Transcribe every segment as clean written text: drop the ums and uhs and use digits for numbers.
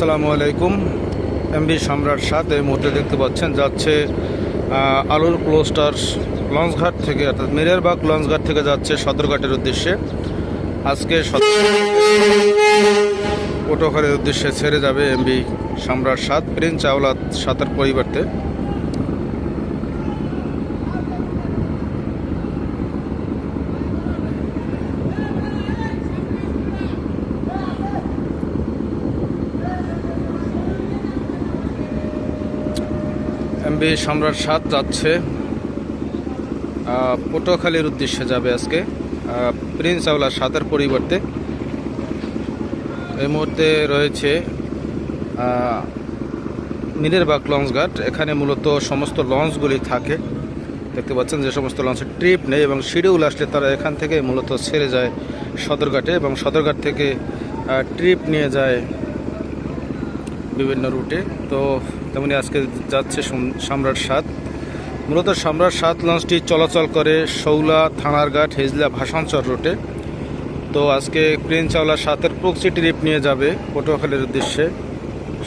আসসালামু আলাইকুম। এমবি সম্রাট 7 এই মুহূর্তে দেখতে পাচ্ছেন যাচ্ছে আলুর ক্লোস্টার লঞ্চঘাট থেকে, অর্থাৎ মিরেরবাগ লঞ্চঘাট থেকে যাচ্ছে সদরঘাটের উদ্দেশ্যে। আজকে পটুয়াখালীর উদ্দেশ্যে ছেড়ে যাবে এমবি সম্রাট 7 প্রিন্স আওলাদ 7-এর পরিবর্তে। এমবি সম্রাট 7 যাচ্ছে পটুয়াখালীর উদ্দেশ্যে যাবে আজকে প্রিন্স আওলাদ 7-এর পরিবর্তে। এই মুহূর্তে রয়েছে মিরেরবাগ লঞ্চঘাট। এখানে মূলত সমস্ত লঞ্চগুলি থাকে, দেখতে পাচ্ছেন যে সমস্ত লঞ্চের ট্রিপ নেই এবং শিডিউল আসলে তারা এখান থেকে মূলত ছেড়ে যায় সদরঘাটে এবং সদরঘাট থেকে ট্রিপ নিয়ে যায় বিভিন্ন রুটে। তো তেমনি আজকে যাচ্ছে সম্রাট 7। মূলত সম্রাট 7 লঞ্চটি চলাচল করে শৌলা, থানারঘাট, হেজলা, ভাসানচর রুটে। তো আজকে প্রিন্স আওলাদ 7-এর প্রক্সি ট্রিপ নিয়ে যাবে পটুয়াখালীর উদ্দেশ্যে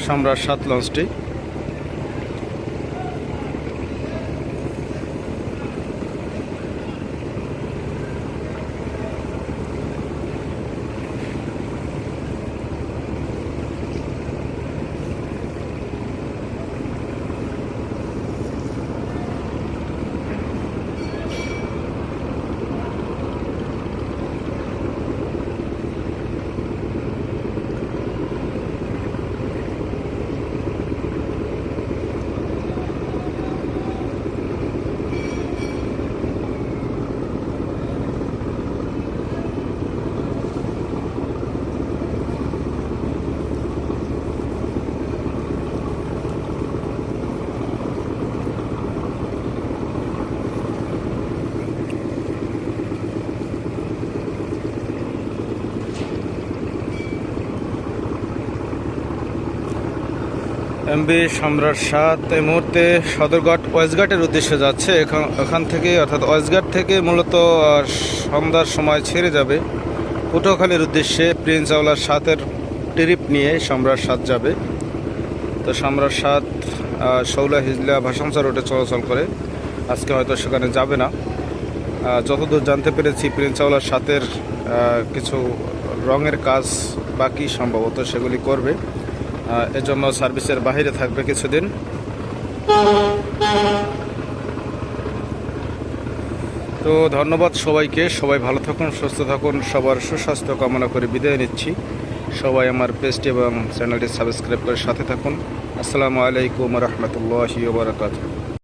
সম্রাট 7 লঞ্চটি। এমবি সম্রাট 7 এই মুহূর্তে সদরঘাট ওয়েস্টঘাটের উদ্দেশ্যে যাচ্ছে। এখান থেকে, অর্থাৎ ওয়েস্টঘাট থেকে মূলত সন্ধ্যার সময় ছেড়ে যাবে পটুয়াখালীর উদ্দেশ্যে প্রিন্স আওলাদ 7-এর ট্রিপ নিয়ে সম্রাট 7 যাবে। তো সম্রাট 7 শৌলা, হিজলা, ভাসানচর রোডে চলাচল করে। আজকে হয়তো সেখানে যাবে না। যতদূর জানতে পেরেছি প্রিন্স আওলাদ 7-এর কিছু রঙের কাজ বাকি, সম্ভবত সেগুলি করবে। এজন্য সার্ভিসের বাইরে থাকবে কিছুদিন। তো ধন্যবাদ সবাইকে। সবাই ভালো থাকুন, সুস্থ থাকুন। সবার সুস্বাস্থ্য কামনা করে বিদায় নিচ্ছি। সবাই আমার পেজটি এবং চ্যানেলটি সাবস্ক্রাইব করে সাথে থাকুন। আসসালামু আলাইকুম রহমতুল্লাহি ওয়া বারাকাতুহু।